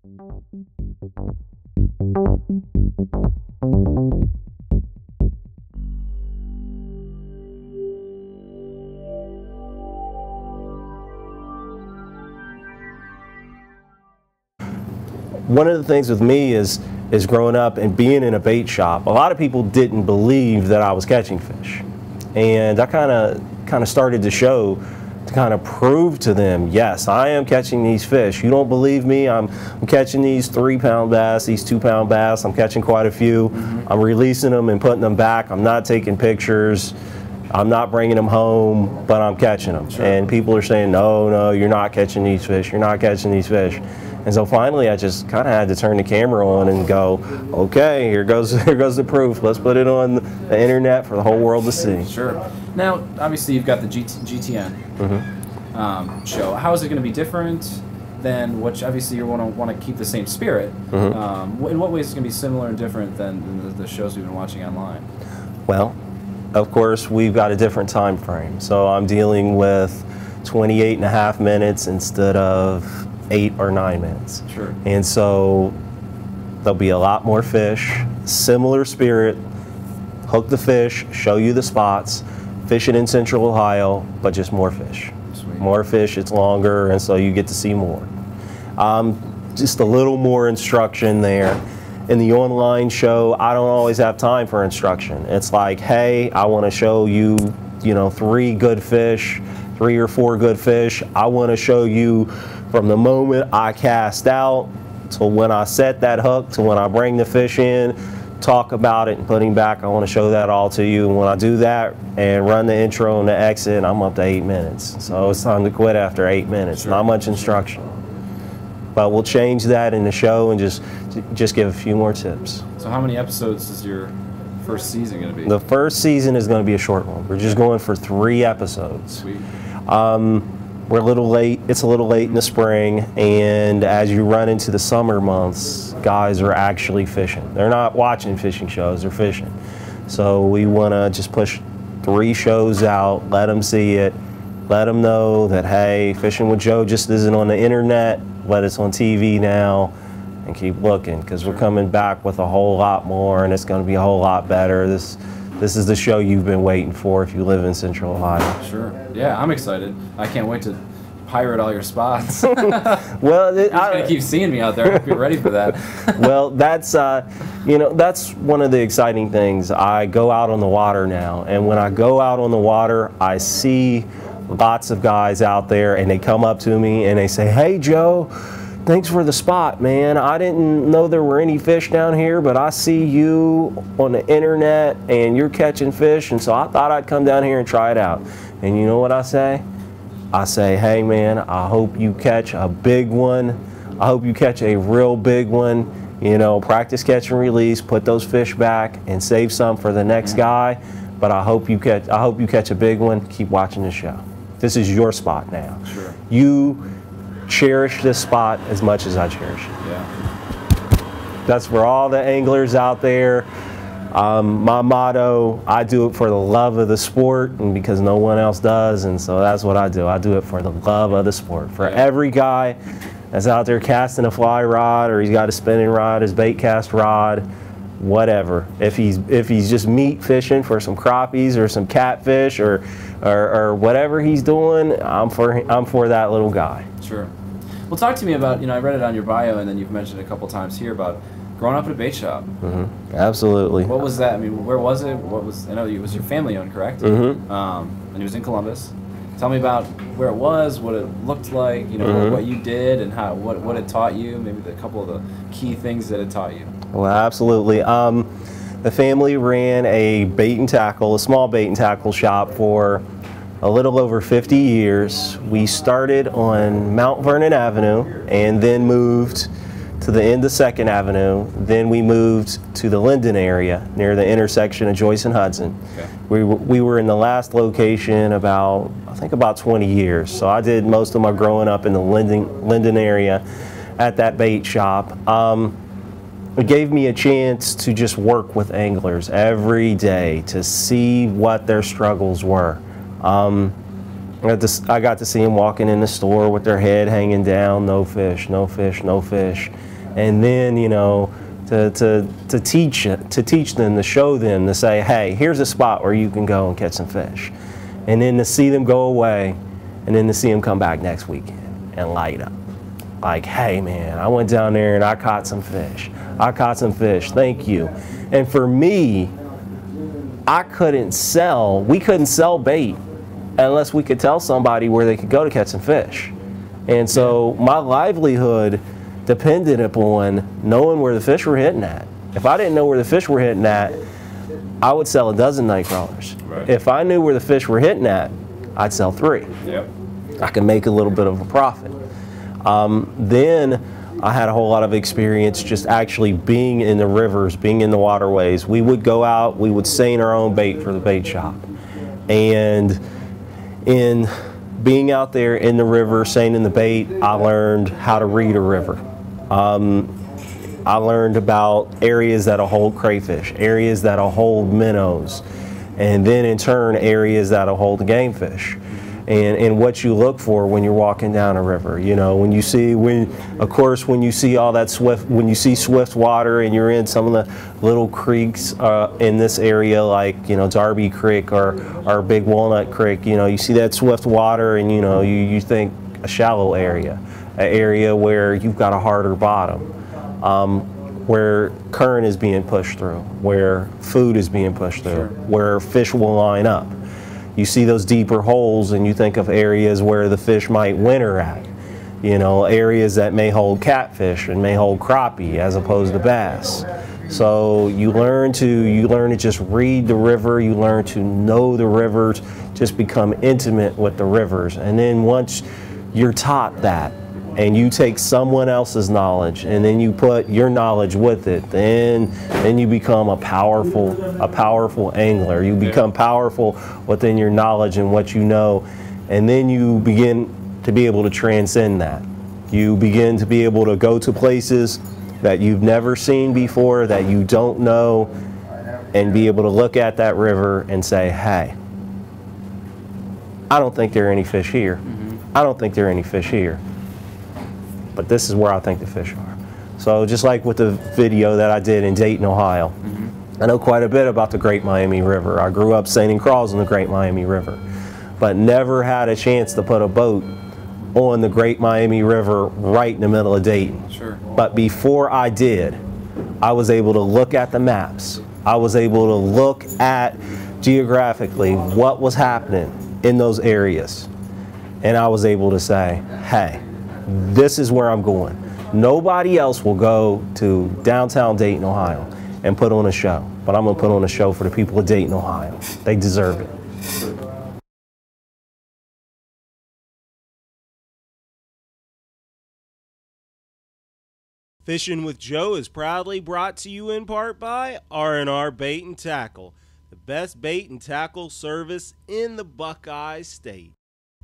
One of the things with me is growing up and being in a bait shop, a lot of people didn't believe that I was catching fish. And I kind of started the show to kind of prove to them, yes, I am catching these fish. You don't believe me? I'm catching these 3-pound bass, these 2-pound bass. I'm catching quite a few. I'm releasing them and putting them back. I'm not taking pictures. I'm not bringing them home, but I'm catching them. Sure. And people are saying, no, no, you're not catching these fish. You're not catching these fish. And so finally, I just kind of had to turn the camera on and go, okay, here goes the proof. Let's put it on the internet for the whole world to see. Sure. Now, obviously, you've got the GTN show. How is it going to be different than what? Obviously, you want to keep the same spirit. In what ways is it going to be similar and different than the shows we've been watching online? Well, of course, we've got a different time frame. So I'm dealing with 28.5 minutes instead of 8 or 9 minutes. Sure. And so there'll be a lot more fish, similar spirit, hook the fish, show you the spots, fishing in Central Ohio, but just more fish. Sweet. More fish, it's longer, and so you get to see more. Just a little more instruction there. In the online show, I don't always have time for instruction. It's like, hey, I want to show you, 3 good fish, 3 or 4 good fish. I want to show you from the moment I cast out to when I set that hook to when I bring the fish in, talk about it and put him back. I want to show that all to you. And when I do that and run the intro and the exit, I'm up to 8 minutes. So it's time to quit after 8 minutes. Sure. Not much instruction. But we'll change that in the show and just give a few more tips. So how many episodes is your first season going to be? The first season is going to be a short one. We're just going for 3 episodes. Sweet. We're a little late. It's a little late in the spring, and as you run into the summer months, guys are actually fishing. They're not watching fishing shows, they're fishing. So we want to just push 3 shows out, let them see it, let them know that, hey, Fishing with Joe just isn't on the internet, but it's on TV now, and keep looking, because we're coming back with a whole lot more, and it's going to be a whole lot better. This is the show you've been waiting for if you live in Central Ohio. Sure. Yeah, I'm excited. I can't wait to pirate all your spots. Well, you're going to keep seeing me out there. I hope you're ready for that. Well, that's that's one of the exciting things. I go out on the water now, and when I go out on the water, I see lots of guys out there, and they come up to me and they say, "Hey, Joe, thanks for the spot, man. I didn't know there were any fish down here, but I see you on the internet and you're catching fish, and so I thought I'd come down here and try it out." And you know what I say? I say, "Hey, man, I hope you catch a big one. I hope you catch a real big one. Practice catch and release, put those fish back and save some for the next guy. But I hope you catch a big one. Keep watching the show. This is your spot now." Sure. You cherish this spot as much as I cherish it. Yeah. That's for all the anglers out there. My motto, I do it for the love of the sport and because no one else does, and so that's what I do. I do it for the love of the sport. For every guy that's out there casting a fly rod, or he's got a spinning rod, his bait cast rod, whatever. If he's just meat fishing for some crappies or some catfish or whatever he's doing, I'm for that little guy. Sure. Well, talk to me about, I read it on your bio, and then you've mentioned a couple times here about growing up at a bait shop. Absolutely. What was that? I mean, where was it? I know it was your family owned, correct? And it was in Columbus. Tell me about where it was, what it looked like, what you did, and what it taught you. Maybe a couple of the key things that it taught you. Well, absolutely. The family ran a small bait and tackle shop for a little over 50 years. We started on Mount Vernon Avenue and then moved to the end of 2nd Avenue. Then we moved to the Linden area near the intersection of Joyce and Hudson. Okay. We were in the last location I think about 20 years. So I did most of my growing up in the Linden area at that bait shop. It gave me a chance to just work with anglers every day to see what their struggles were. And I got to see them walking in the store with their head hanging down, no fish, no fish, no fish. And then, you know, to teach them, to show them, to say, hey, here's a spot where you can go and catch some fish. And then to see them go away, and then to see them come back next weekend and light up. Like, hey man, I went down there and I caught some fish. I caught some fish, thank you. And for me, we couldn't sell bait unless we could tell somebody where they could go to catch some fish. And so my livelihood depended upon knowing where the fish were hitting at. If I didn't know where the fish were hitting at, I would sell a dozen night crawlers. Right. If I knew where the fish were hitting at, I'd sell 3. Yep. I could make a little bit of a profit. Then I had a whole lot of experience just actually being in the rivers, being in the waterways. We would go out, we would seine our own bait for the bait shop. And in being out there in the river, seining the bait, I learned how to read a river. I learned about areas that'll hold crayfish, areas that'll hold minnows, and then in turn areas that'll hold the game fish. And what you look for when you're walking down a river. You know, when you see all that swift water and you're in some of the little creeks in this area, like, you know, Darby Creek or Big Walnut Creek, you know, you see that swift water and, you know, you think a shallow area, an area where you've got a harder bottom, where current is being pushed through, where food is being pushed through, where fish will line up. You see those deeper holes and you think of areas where the fish might winter at. You know, areas that may hold catfish and may hold crappie as opposed to bass. So you learn to just read the river, you learn to know the rivers, just become intimate with the rivers. And then once you're taught that, and you take someone else's knowledge and then you put your knowledge with it, then you become a powerful angler. You become powerful within your knowledge and what you know, and then you begin to be able to transcend that. You begin to be able to go to places that you've never seen before, that you don't know, and be able to look at that river and say, hey, I don't think there are any fish here. I don't think there are any fish here. But this is where I think the fish are. So just like with the video that I did in Dayton, Ohio, I know quite a bit about the Great Miami River. I grew up seining crawls in the Great Miami River, but never had a chance to put a boat on the Great Miami River right in the middle of Dayton. Sure. But before I did, I was able to look at the maps. I was able to look at geographically what was happening in those areas. And I was able to say, hey, this is where I'm going. Nobody else will go to downtown Dayton, Ohio and put on a show, but I'm gonna put on a show for the people of Dayton, Ohio. They deserve it. Fishing with Joe is proudly brought to you in part by R&R Bait and Tackle, the best bait and tackle service in the Buckeye State.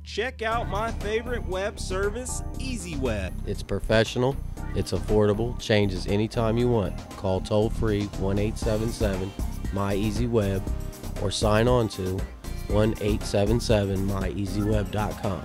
Check out my favorite web service, EasyWeb. It's professional, it's affordable, changes anytime you want. Call toll-free 1-877-MyEasyWeb or sign on to 1-877-MyEasyWeb.com.